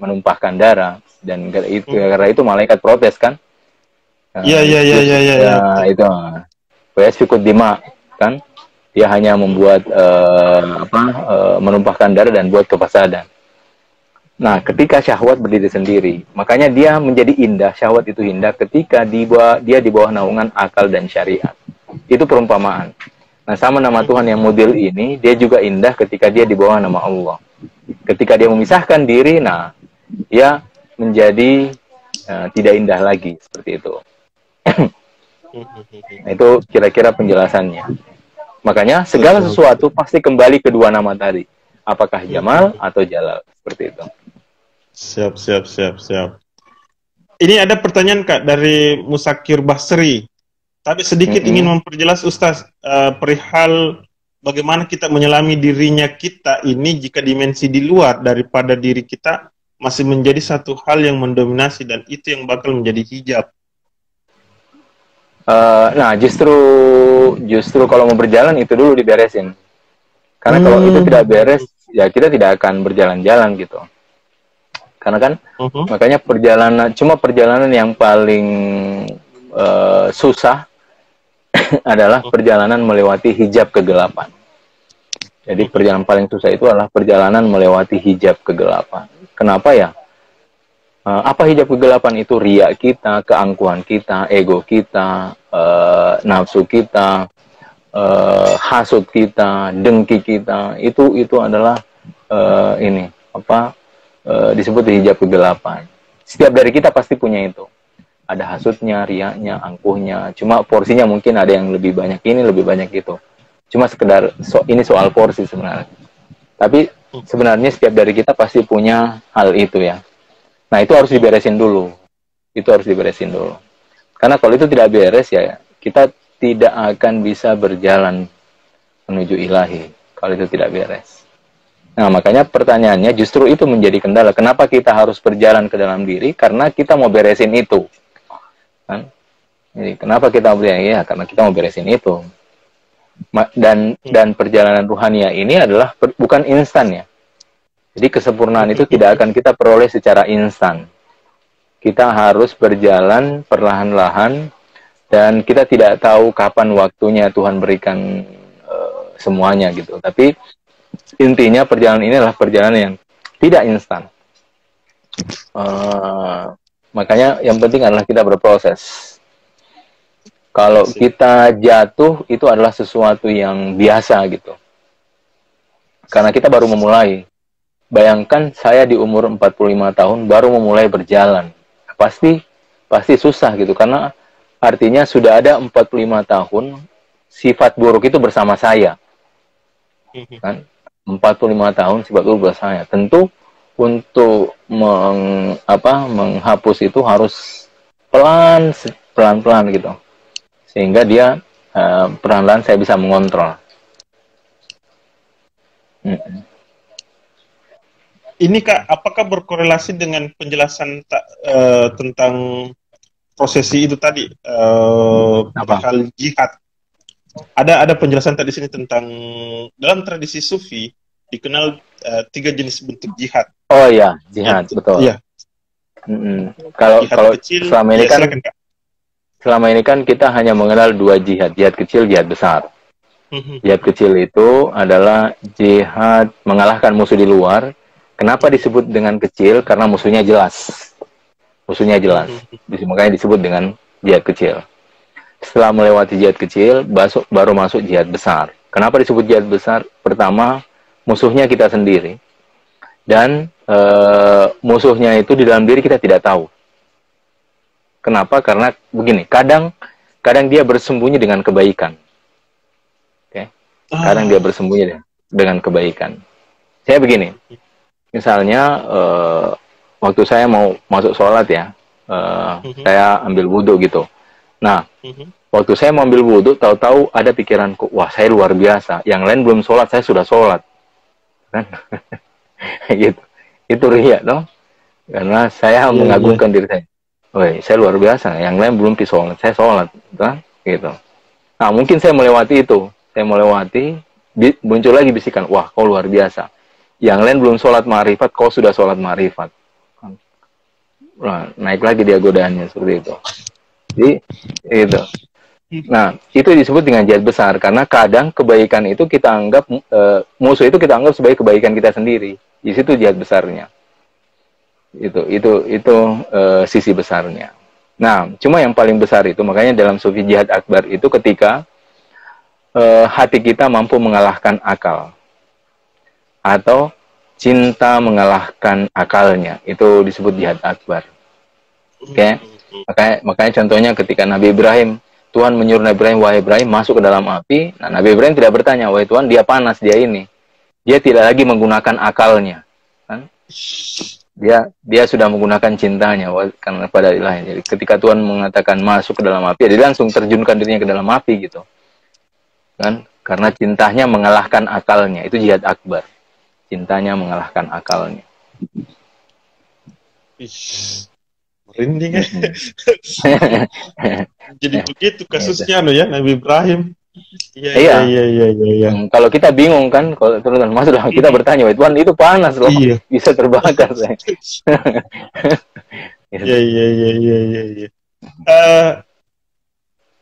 menumpahkan darah. Dan karena itu malaikat protes kan? Iya. Itu ikut dima kan? Dia hanya membuat menumpahkan darah dan buat kefasadan. Nah, ketika syahwat berdiri sendiri, makanya dia menjadi indah, syahwat itu indah ketika dia di bawah naungan akal dan syariat. Itu perumpamaan. Nah, sama nama Tuhan yang mudil ini, dia juga indah ketika dia di bawah nama Allah. Ketika dia memisahkan diri, nah, dia menjadi tidak indah lagi, seperti itu. Nah, itu kira-kira penjelasannya. Makanya segala sesuatu pasti kembali kedua nama tadi. Apakah Jamal atau Jalal, seperti itu. Siap. Ini ada pertanyaan, Kak, dari Musakir Basri. Tapi sedikit ingin memperjelas Ustaz perihal bagaimana kita menyelami dirinya kita ini jika dimensi di luar daripada diri kita masih menjadi satu hal yang mendominasi, dan itu yang bakal menjadi hijab. Nah, justru kalau mau berjalan itu dulu diberesin. Karena kalau itu tidak beres, ya kita tidak akan berjalan-jalan gitu. Karena kan, makanya perjalanan yang paling susah adalah perjalanan melewati hijab kegelapan. Jadi perjalanan paling susah itu adalah perjalanan melewati hijab kegelapan. Kenapa ya? Apa hijab kegelapan itu? Riya kita, keangkuhan kita, ego kita, nafsu kita, hasud kita, dengki kita. Itu adalah disebut hijab kegelapan. Setiap dari kita pasti punya itu. Ada hasudnya, riyanya, angkuhnya. Cuma porsinya mungkin ada yang lebih banyak ini, lebih banyak itu. Cuma sekedar ini soal porsi sebenarnya. Tapi sebenarnya setiap dari kita pasti punya hal itu ya. Nah, itu harus diberesin dulu. Karena kalau itu tidak beres ya, kita tidak akan bisa berjalan menuju ilahi kalau itu tidak beres. Nah, makanya pertanyaannya justru itu menjadi kendala. Kenapa kita harus berjalan ke dalam diri? Karena kita mau beresin itu. Kan? Jadi, kenapa kita berjalan? Ya, karena kita mau beresin itu. Dan perjalanan ruhania ini adalah bukan instan ya. Jadi kesempurnaan itu tidak akan kita peroleh secara instan. Kita harus berjalan perlahan-lahan dan kita tidak tahu kapan waktunya Tuhan berikan semuanya gitu. Tapi intinya perjalanan ini adalah perjalanan yang tidak instan. Makanya yang penting adalah kita berproses. Kalau kita jatuh itu adalah sesuatu yang biasa gitu. Karena kita baru memulai. Bayangkan saya di umur 45 tahun baru memulai berjalan. Pasti susah gitu. Karena artinya sudah ada 45 tahun sifat buruk itu bersama saya. Kan? 45 tahun sifat buruk bersama saya. Tentu untuk menghapus itu harus pelan-pelan gitu. Sehingga dia pelan-pelan saya bisa mengontrol. ini Kak, apakah berkorelasi dengan penjelasan tentang prosesi itu tadi, perihal jihad? Ada penjelasan tadi sini tentang dalam tradisi Sufi dikenal 3 jenis bentuk jihad. Oh iya, jihad, betul. Iya. Kalau kecil, selama ini kan silakan, Kak. Selama ini kan kita hanya mengenal 2 jihad, jihad kecil, jihad besar. Jihad kecil itu adalah jihad mengalahkan musuh di luar. Kenapa disebut dengan kecil? Karena musuhnya jelas. Musuhnya jelas. Makanya disebut dengan jihad kecil. Setelah melewati jihad kecil, baru masuk jihad besar. Kenapa disebut jihad besar? Pertama, musuhnya kita sendiri. Dan musuhnya itu di dalam diri kita tidak tahu. Kenapa? Karena begini, kadang dia bersembunyi dengan kebaikan. Oke? Kadang dia bersembunyi dengan kebaikan. Saya begini, misalnya waktu saya mau masuk sholat ya, saya ambil wudhu gitu. Nah, waktu saya mau ambil wudhu, tahu-tahu ada pikiranku, wah saya luar biasa. Yang lain belum sholat, saya sudah sholat. Kan? Gitu. Itu riya, dong. Karena saya mengagumkan diri saya. Woi, saya luar biasa. Yang lain belum sholat, saya sholat. Kan? Gitu. Nah, mungkin saya melewati itu. Saya melewati, muncul lagi bisikan, wah kau luar biasa. Yang lain belum sholat ma'rifat, kau sudah sholat ma'rifat. Nah, naik lagi dia godaannya seperti itu. Jadi, itu. Nah, itu disebut dengan jihad besar karena kadang kebaikan itu kita anggap musuh itu kita anggap sebagai kebaikan kita sendiri. Di situ jihad besarnya. Itu sisi besarnya. Nah, cuma yang paling besar itu makanya dalam sufi jihad akbar itu ketika hati kita mampu mengalahkan akal atau cinta mengalahkan akalnya, itu disebut jihad akbar. Oke? Makanya contohnya ketika Nabi Ibrahim, Tuhan menyuruh Nabi Ibrahim, wahai Ibrahim, masuk ke dalam api. Nah, Nabi Ibrahim tidak bertanya, wahai Tuhan, dia panas, dia ini. Dia tidak lagi menggunakan akalnya. Kan? Dia sudah menggunakan cintanya karena pada ilahi. Jadi ketika Tuhan mengatakan masuk ke dalam api, dia langsung terjunkan dirinya ke dalam api gitu. Kan? Karena cintanya mengalahkan akalnya. Itu jihad akbar. Cintanya mengalahkan akalnya. Merinding ya. Jadi begitu kasusnya ya Nabi Ibrahim. Iya. Kalau kita bingung kan, kalau teman-teman masuk kita bertanya, Tuhan itu panas loh, bisa terbakar. Iya.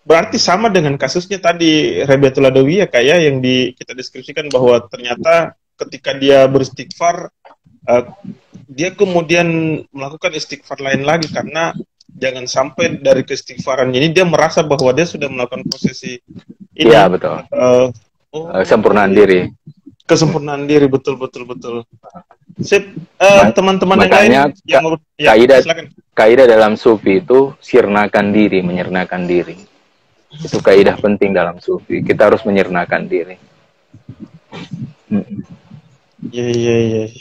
Berarti sama dengan kasusnya tadi Rabiatul Adawiyah kayak yang kita deskripsikan bahwa ternyata ketika dia beristighfar, dia kemudian melakukan istighfar lain lagi karena jangan sampai dari keistighfaran ini dia merasa bahwa dia sudah melakukan prosesi ini. Iya, betul. Kesempurnaan diri. Kesempurnaan diri, betul. Sip, teman-teman yang lain yang kaidah dalam sufi itu sirnakan diri, menyernakan diri. Itu kaidah penting dalam sufi. Kita harus menyernakan diri. Iya.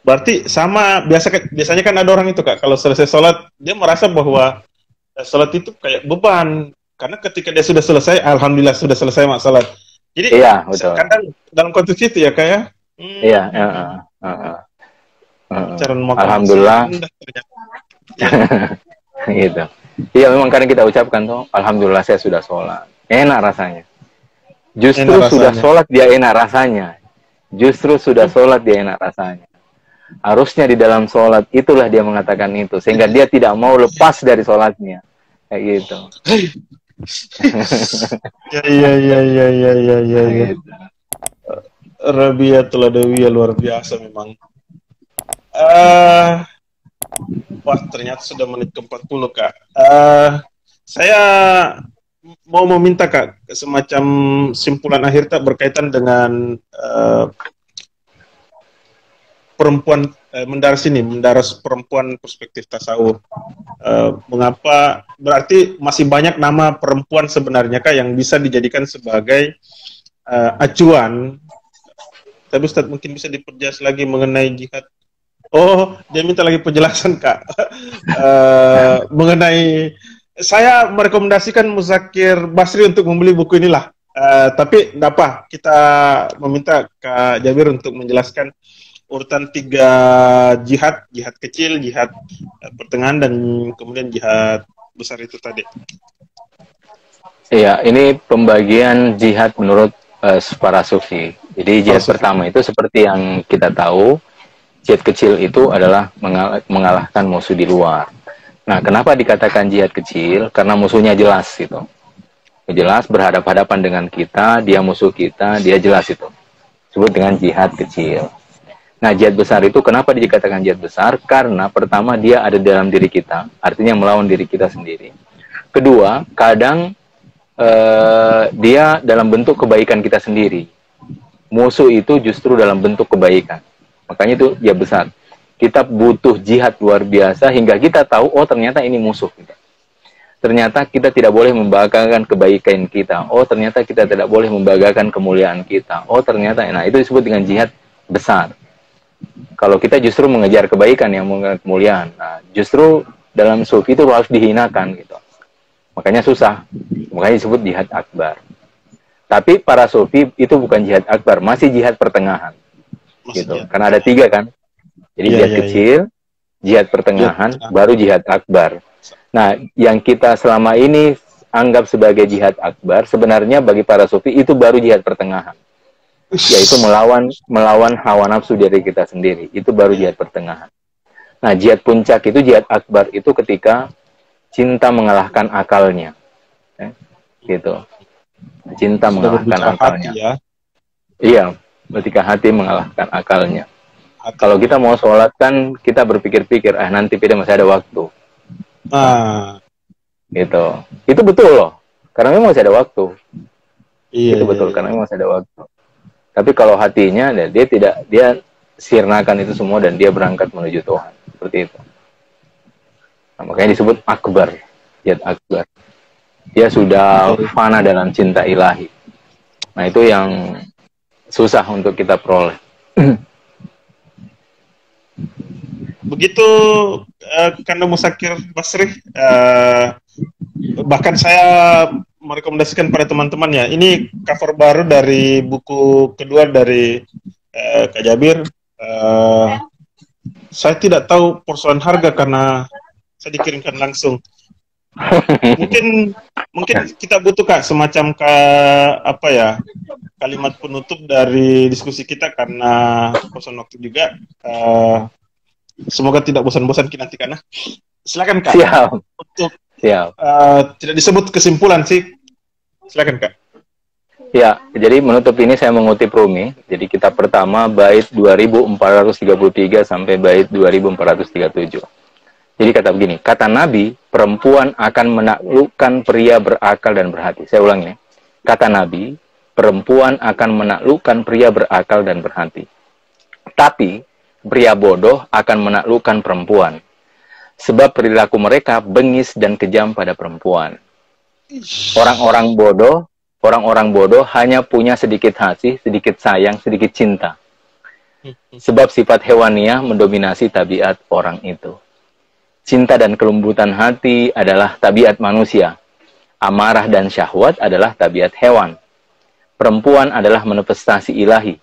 Berarti sama biasanya kan ada orang itu Kak, kalau selesai sholat dia merasa bahwa sholat itu kayak beban karena ketika dia sudah selesai, alhamdulillah sudah selesai mak sholat. Jadi kadang dalam konteks itu ya Kak ya. Iya. Alhamdulillah. Gitu. Iya memang kadang kita ucapkan tuh, alhamdulillah saya sudah sholat. Enak rasanya. Justru sudah sholat dia enak rasanya. Harusnya di dalam sholat itulah dia mengatakan itu sehingga dia tidak mau lepas dari sholatnya kayak gitu. Iya. Rabiatul Adawiyah luar biasa memang. Wah ternyata sudah menit ke-40 Kak. Saya mau meminta Kak semacam simpulan akhir tak berkaitan dengan perempuan mendaras perempuan perspektif tasawuf. Mengapa berarti masih banyak nama perempuan sebenarnya Kak yang bisa dijadikan sebagai acuan. Tapi Ustadz mungkin bisa diperjelas lagi mengenai jihad. Oh, dia minta lagi penjelasan Kak. Mengenai saya merekomendasikan Muzakir Basri untuk membeli buku inilah. Tapi tidak apa, kita meminta Kak Jabir untuk menjelaskan urutan 3 jihad, jihad kecil, jihad pertengahan, dan kemudian jihad besar itu tadi. Iya, ini pembagian jihad menurut para sufi. Jadi jihad pertama itu seperti yang kita tahu, jihad kecil itu adalah mengalahkan musuh di luar. Nah, kenapa dikatakan jihad kecil? Karena musuhnya jelas gitu. Jelas berhadapan-hadapan dengan kita, dia musuh kita, dia jelas itu. Disebut dengan jihad kecil. Nah, jihad besar itu kenapa dikatakan jihad besar? Karena pertama dia ada dalam diri kita, artinya melawan diri kita sendiri. Kedua, kadang dia dalam bentuk kebaikan kita sendiri. Musuh itu justru dalam bentuk kebaikan. Makanya itu jihad besar. Kita butuh jihad luar biasa hingga kita tahu, oh ternyata ini musuh kita. Ternyata kita tidak boleh membanggakan kebaikan kita. Oh ternyata kita tidak boleh membanggakan kemuliaan kita. Oh ternyata, nah itu disebut dengan jihad besar. Kalau kita justru mengejar kebaikan yang mengejar kemuliaan, nah justru dalam sufi itu harus dihinakan gitu. Makanya susah. Makanya disebut jihad akbar. Tapi para sufi itu bukan jihad akbar, masih jihad pertengahan. Gitu. Karena ada 3 kan. Jadi jihad kecil, jihad pertengahan, baru jihad akbar. Nah, yang kita selama ini anggap sebagai jihad akbar, sebenarnya bagi para sufi itu baru jihad pertengahan. Yaitu melawan hawa nafsu dari kita sendiri. Itu baru jihad pertengahan. Nah, jihad puncak itu, jihad akbar itu ketika cinta mengalahkan akalnya. Gitu. Cinta mengalahkan akalnya. Ya? Iya, ketika hati mengalahkan akalnya. Kalau kita mau sholat kan kita berpikir-pikir, nanti masih ada waktu. Gitu. Itu betul loh. Karena memang masih ada waktu. Iya, itu betul, karena memang masih ada waktu. Tapi kalau hatinya, dia sirnakan itu semua dan dia berangkat menuju Tuhan. Seperti itu. Nah, makanya disebut akbar, jihad akbar. Dia sudah fana dalam cinta ilahi. Nah, itu yang susah untuk kita peroleh. Begitu karena Musakir Basri, bahkan saya merekomendasikan pada teman-temannya. Ini cover baru dari buku kedua dari Kak Jabir. Saya tidak tahu persoalan harga karena saya dikirimkan langsung. Mungkin kita butuh Kak semacam kalimat penutup dari diskusi kita karena persoalan waktu juga. Semoga tidak bosan-bosan kita nanti karena. Silakan Kak. Siap. Untuk siap. Tidak disebut kesimpulan sih. Silakan Kak. Ya, jadi menutup ini saya mengutip Rumi. Jadi kitab pertama bait 2433 sampai bait 2437. Jadi kata begini, kata Nabi, perempuan akan menaklukkan pria berakal dan berhati. Saya ulangi ya. Kata Nabi, perempuan akan menaklukkan pria berakal dan berhati. Tapi pria bodoh akan menaklukkan perempuan. Sebab perilaku mereka bengis dan kejam pada perempuan. Orang-orang bodoh hanya punya sedikit hati, sedikit sayang, sedikit cinta. Sebab sifat hewaniah mendominasi tabiat orang itu. Cinta dan kelembutan hati adalah tabiat manusia. Amarah dan syahwat adalah tabiat hewan. Perempuan adalah manifestasi ilahi,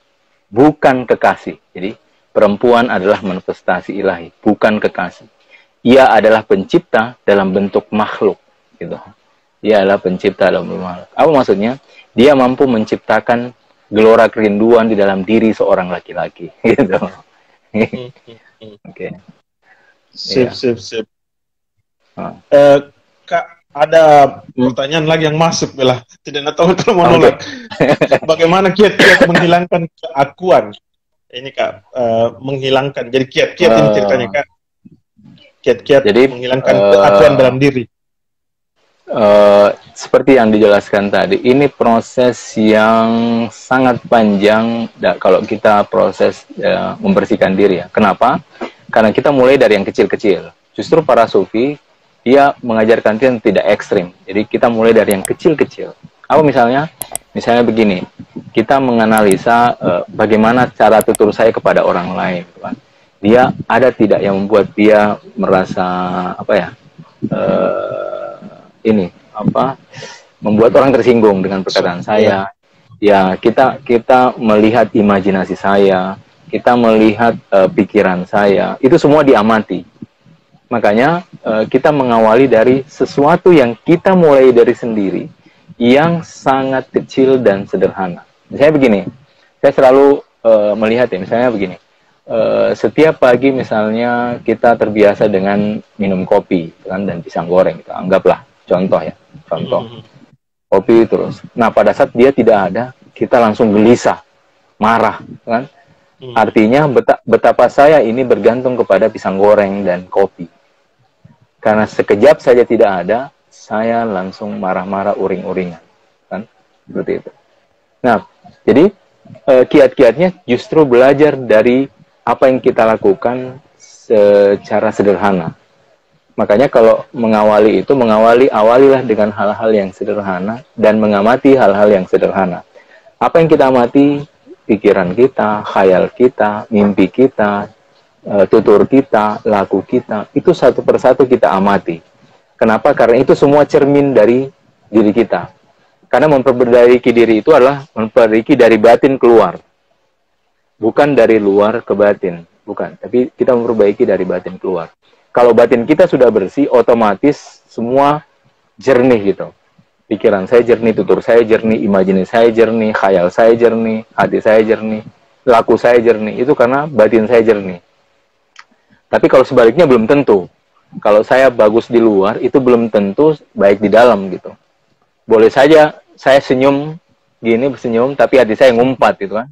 bukan kekasih. Jadi, perempuan adalah manifestasi ilahi, bukan kekasih. Ia adalah pencipta dalam bentuk makhluk. Gitu. Dia adalah pencipta dalam bentuk makhluk. Apa maksudnya? Dia mampu menciptakan gelora kerinduan di dalam diri seorang laki-laki. Gitu. Oke. Sip. Kak, ada pertanyaan lagi yang masuk, Bella. Tidak tahu kalau mau nolak. Bagaimana kiat-kiat menghilangkan keakuan? Ini Kak, menghilangkan. Jadi kiat-kiat ini ceritanya Kak. Kiat-kiat menghilangkan keakuan dalam diri. Seperti yang dijelaskan tadi, ini proses yang sangat panjang kalau kita proses membersihkan diri ya. Kenapa? Karena kita mulai dari yang kecil-kecil. Justru para sufi, dia mengajarkan itu yang tidak ekstrim. Jadi kita mulai dari yang kecil-kecil. Apa misalnya? Misalnya begini, kita menganalisa bagaimana cara tutur saya kepada orang lain. Kan? Dia ada tidak yang membuat dia merasa membuat orang tersinggung dengan perkataan saya. Ya, kita melihat imajinasi saya, kita melihat pikiran saya, itu semua diamati. Makanya kita mengawali dari sesuatu yang kita mulai dari sendiri, yang sangat kecil dan sederhana. Misalnya begini, saya selalu melihat ya, misalnya begini, setiap pagi misalnya kita terbiasa dengan minum kopi kan, dan pisang goreng, gitu. Anggaplah contoh ya, contoh kopi terus. Nah pada saat dia tidak ada, kita langsung gelisah, marah kan. Artinya betapa saya ini bergantung kepada pisang goreng dan kopi. Karena sekejap saja tidak ada, saya langsung marah-marah, uring-uringan, kan? Seperti itu. Nah, jadi kiat-kiatnya justru belajar dari apa yang kita lakukan secara sederhana. Makanya kalau mengawali itu, awalilah dengan hal-hal yang sederhana dan mengamati hal-hal yang sederhana. Apa yang kita amati? Pikiran kita, khayal kita, mimpi kita, tutur kita, laku kita, itu satu persatu kita amati. Kenapa? Karena itu semua cermin dari diri kita. Karena memperbaiki diri itu adalah memperbaiki dari batin keluar. Bukan dari luar ke batin. Bukan. Tapi kita memperbaiki dari batin keluar. Kalau batin kita sudah bersih, otomatis semua jernih gitu. Pikiran saya jernih, tutur saya jernih, imajinasi saya jernih, khayal saya jernih, hati saya jernih, laku saya jernih. Itu karena batin saya jernih. Tapi kalau sebaliknya belum tentu. Kalau saya bagus di luar, itu belum tentu baik di dalam gitu. Boleh saja saya senyum, gini bersenyum, tapi hati saya ngumpat gitu kan.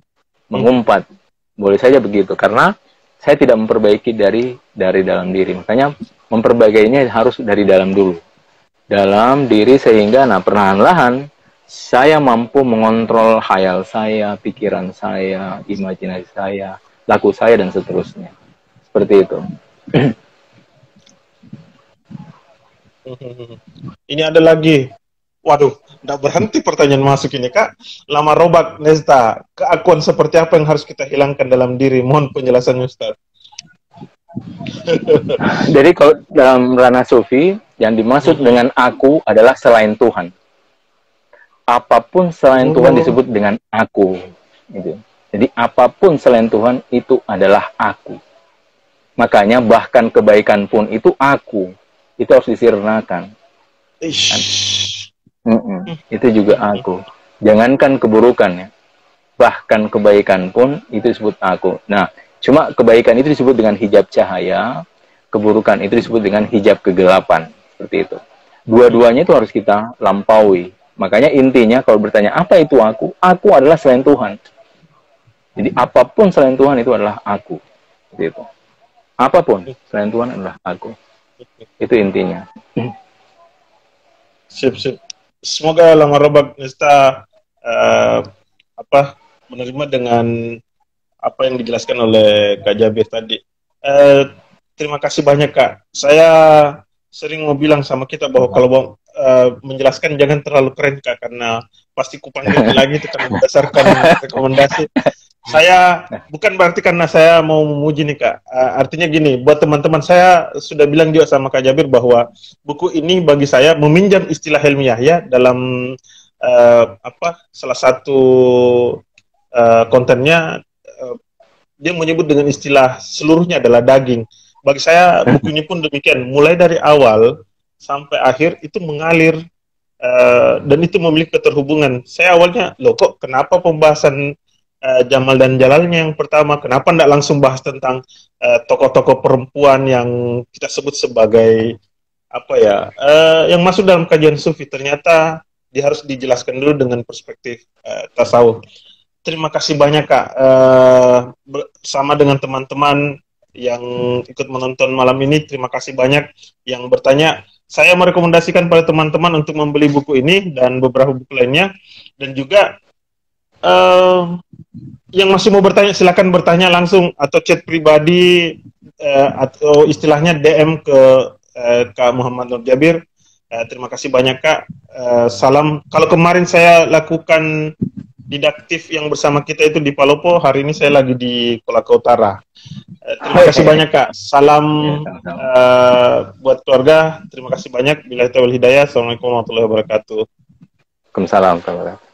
Mengumpat. Boleh saja begitu. Karena saya tidak memperbaiki dari dalam diri. Makanya memperbaikinya harus dari dalam dulu. Dalam diri sehingga perlahan-lahan saya mampu mengontrol khayal saya, pikiran saya, imajinasi saya, laku saya, dan seterusnya. Seperti itu. Ini ada lagi. Waduh, tidak berhenti pertanyaan masuk ini, Kak. Lama Robak Nesta, keakuan seperti apa yang harus kita hilangkan dalam diri? Mohon penjelasannya, Ustaz. Jadi kalau dalam ranah sufi, yang dimaksud dengan aku adalah selain Tuhan. Apapun selain Tuhan disebut dengan aku. Gitu. Jadi apapun selain Tuhan itu adalah aku. Makanya bahkan kebaikan pun itu aku. Itu harus disirnakan. Itu juga aku. Jangankan keburukannya. Bahkan kebaikan pun itu disebut aku. Nah, cuma kebaikan itu disebut dengan hijab cahaya. Keburukan itu disebut dengan hijab kegelapan. Seperti itu. Dua-duanya itu harus kita lampaui. Makanya intinya kalau bertanya apa itu aku? Aku adalah selain Tuhan. Jadi apapun selain Tuhan itu adalah aku. Seperti itu. Apapun selain Tuhan adalah aku. Itu intinya. Sip. Semoga Lama Robak Nesta menerima dengan apa yang dijelaskan oleh Kak Jabir tadi. Terima kasih banyak, Kak. Saya sering mau bilang sama kita bahwa kalau menjelaskan jangan terlalu keren, Kak, karena pasti kupanggil lagi itu karena berdasarkan rekomendasi. Saya bukan berarti karena saya mau memuji nih, Kak. Artinya gini, buat teman-teman, saya sudah bilang juga sama Kak Jabir bahwa buku ini bagi saya meminjam istilah ilmiah ya dalam salah satu kontennya dia menyebut dengan istilah seluruhnya adalah daging. Bagi saya buku ini pun demikian, mulai dari awal sampai akhir itu mengalir dan itu memiliki keterhubungan. Saya awalnya, loh kok kenapa pembahasan Jamal dan Jalalnya yang pertama, kenapa tidak langsung bahas tentang tokoh-tokoh perempuan yang kita sebut sebagai yang masuk dalam kajian sufi. Ternyata dia harus dijelaskan dulu dengan perspektif tasawuf. Terima kasih banyak, Kak, bersama dengan teman-teman yang ikut menonton malam ini. Terima kasih banyak yang bertanya. Saya merekomendasikan pada teman-teman untuk membeli buku ini dan beberapa buku lainnya, dan juga yang masih mau bertanya silakan bertanya langsung atau chat pribadi atau istilahnya DM ke Kak Muhammad Nur Jabir. Terima kasih banyak, Kak. Salam. Kalau kemarin saya lakukan didaktif yang bersama kita itu di Palopo, hari ini saya lagi di Kolaka Utara. Terima kasih banyak, Kak. Salam buat keluarga. Terima kasih banyak. Billahi taufiq wal hidayah. Assalamualaikum warahmatullahi wabarakatuh. Waalaikumsalam.